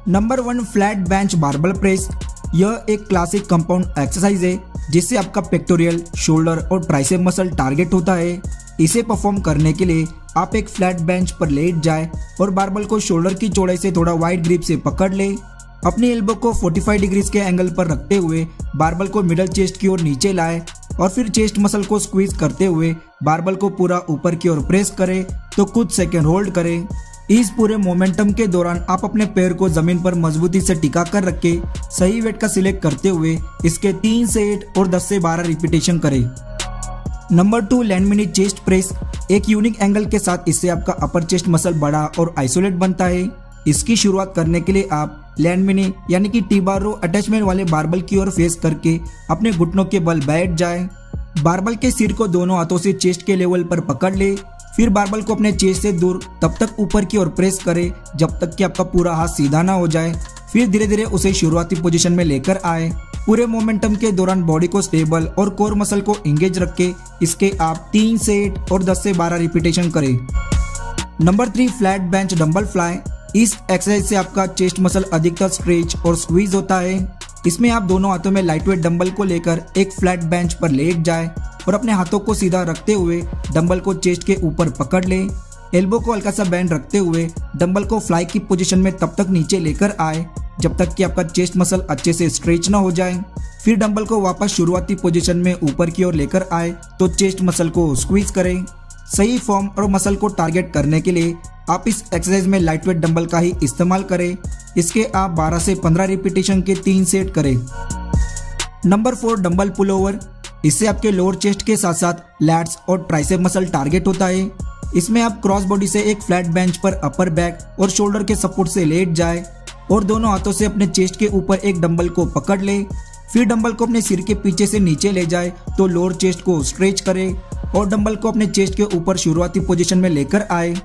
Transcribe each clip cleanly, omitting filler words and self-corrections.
Number 1 flat bench barbell press. यह एक classic compound exercise है जिससे आपका पेक्टोरियल, शोल्डर और ट्राइसेप मसल टारगेट होता है। इसे परफॉर्म करने के लिए आप एक फ्लैट बेंच पर लेट जाए और बारबल को शोल्डर की चौड़ाई से थोड़ा वाइड ग्रिप से पकड़ ले। अपनी एल्बो को 45 डिग्रीज के एंगल पर रखते हुए बारबल को मिडल चेस्ट की ओर नीचे लाए और फिर चेस्ट मसल को स्क्वीज करते हुए बारबल को पूरा ऊपर की ओर प्रेस करें तो कुछ सेकंड होल्ड करें। इस पूरे मोमेंटम के दौरान आप अपने पैर को जमीन पर मजबूती से टिका कर रखे सही वेट का सिलेक्ट करते हुए इसके 3 से 8 और 10 से 12 रिपीटेशन करें। Number 2 land mini chest press. एक यूनिक एंगल के साथ इससे आपका अपर चेस्ट मसल बड़ा और आइसोलेट बनता है। इसकी शुरुआत करने के लिए आप लैंड मिनी यानी कि टी बार रो अटैचमेंट वाले बारबल की ओर फेस करके अपने घुटनों के बल बैठ जाए। बारबल के सिर को दोनों हाथों से चेस्ट के लेवल पर पकड़ ले। फिर बारबल को अपने चेस्ट से दूर तब तक ऊपर की ओर प्रेस करें जब तक कि आपका पूरा हाथ सीधा ना हो जाए। फिर धीरे धीरे उसे शुरुआती पोजीशन में लेकर आए। पूरे मोमेंटम के दौरान बॉडी को स्टेबल और कोर मसल को एंगेज रख के इसके आप 3 से 8 और 10 से 12 रिपीटेशन करें। Number 3 flat bench dumbbell fly. इस एक्सरसाइज से आपका चेस्ट मसल अधिकतर स्ट्रेच और स्क्वीज होता है। इसमें आप दोनों हाथों में लाइटवेट डंबल को लेकर एक फ्लैट बेंच पर लेट जाए और अपने हाथों को सीधा रखते हुए डंबल को चेस्ट के ऊपर पकड़ ले। एल्बो को हल्का सा बैंड रखते हुए डंबल को फ्लाई की पोजीशन में तब तक नीचे लेकर आए जब तक कि आपका चेस्ट मसल अच्छे से स्ट्रेच ना हो जाए। फिर डंबल को वापस शुरुआती पोजीशन में ऊपर की ओर लेकर आए तो चेस्ट मसल को स्क्वीज करें। सही फॉर्म और मसल को टारगेट करने के लिए आप इस एक्सरसाइज में लाइटवेट डंबल का ही इस्तेमाल करें। इसके आप 12 से 15 रिपीटेशन के 3 सेट करें। Number 4 dumbbell pull over. इससे आपके लोअर चेस्ट के साथ साथ लैट्स और ट्राइसेप मसल टारगेट होता है। इसमें आप क्रॉस बॉडी से एक फ्लैट बेंच पर अपर बैक और शोल्डर के सपोर्ट से लेट जाए और दोनों हाथों से अपने चेस्ट के ऊपर एक डंबल को पकड़ ले। फिर डंबल को अपने सिर के पीछे से नीचे ले जाए तो लोअर चेस्ट को स्ट्रेच करे और डंबल को अपने चेस्ट के ऊपर शुरुआती पोजीशन में लेकर आए।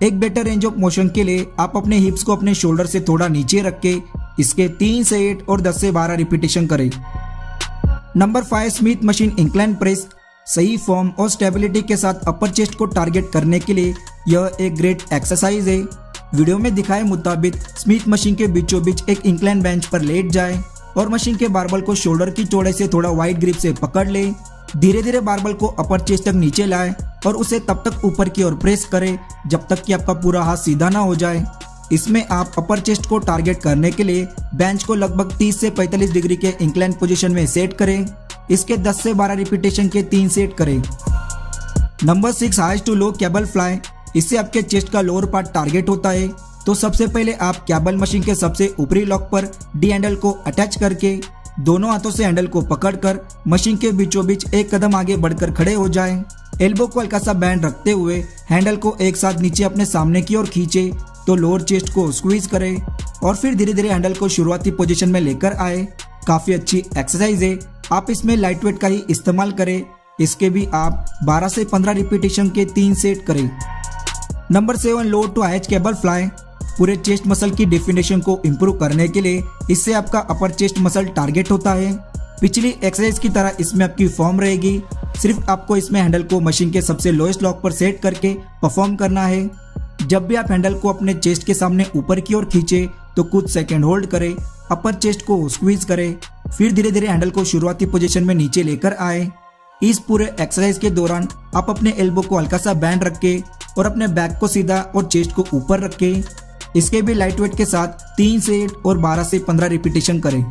एक बेटर रेंज ऑफ मोशन के लिए आप अपने हिप्स को अपने शोल्डर से थोड़ा नीचे रख के इसके 3 से 8 और 10 से 12 रिपीटेशन करें। Number 5 Smith machine incline press. सही फॉर्म और स्टेबिलिटी के साथ अपर चेस्ट को टारगेट करने के लिए यह एक ग्रेट एक्सरसाइज है। वीडियो में दिखाए मुताबिक स्मिथ मशीन के बीचों बीच एक इंक्लाइन बेंच पर लेट जाए और मशीन के बारबल को शोल्डर की चौड़ाई से थोड़ा वाइड ग्रिप से पकड़ ले। धीरे धीरे बारबल को अपर चेस्ट तक नीचे लाए और उसे तब तक ऊपर की ओर प्रेस करें जब तक कि आपका पूरा हाथ सीधा ना हो जाए। इसमें आप अपर चेस्ट को टारगेट करने के लिए बेंच को लगभग 30 से 45 डिग्री के इंक्लाइन पोजीशन में सेट करें। इसके 10 से 12 रिपीटेशन के 3 सेट करें। Number 6 high to low cable fly. इससे आपके चेस्ट का लोअर पार्ट टारगेट होता है। तो सबसे पहले आप केबल मशीन के सबसे ऊपरी लॉक पर डी हैंडल को अटैच करके दोनों हाथों से हैंडल को पकड़कर मशीन के बीचों बीच एक कदम आगे बढ़कर खड़े हो जाएं। एल्बो को हल्का सा बैंड रखते हुए हैंडल को एक साथ नीचे अपने सामने की ओर खींचे तो लोअर चेस्ट को स्क्वीज करें और फिर धीरे धीरे हैंडल को शुरुआती पोजीशन में लेकर आए। काफी अच्छी एक्सरसाइज है। आप इसमें लाइटवेट का ही इस्तेमाल करें। इसके भी आप 12 से 15 रिपीटेशन के 3 सेट करें। Number 7 low to high cable fly. पूरे चेस्ट मसल की डेफिनेशन को इम्प्रूव करने के लिए इससे आपका अपर चेस्ट मसल टारगेट होता है। पिछली एक्सरसाइज की तरह इसमें आपकी फॉर्म रहेगी। सिर्फ आपको इसमें हैंडल को मशीन के सबसे लोएस्ट लॉक पर सेट करके परफॉर्म करना है। जब भी आप हैंडल को अपने चेस्ट के सामने ऊपर की ओर खींचे तो कुछ सेकंड होल्ड करें, अपर चेस्ट को स्क्वीज करें, फिर धीरे धीरे हैंडल को शुरुआती पोजीशन में नीचे लेकर आए। इस पूरे एक्सरसाइज के दौरान आप अपने एल्बो को हल्का सा बैंड रखें और अपने बैक को सीधा और चेस्ट को ऊपर रखें। इसके भी लाइट वेट के साथ 3 से 8 और 12 से 15 रिपीटेशन करें।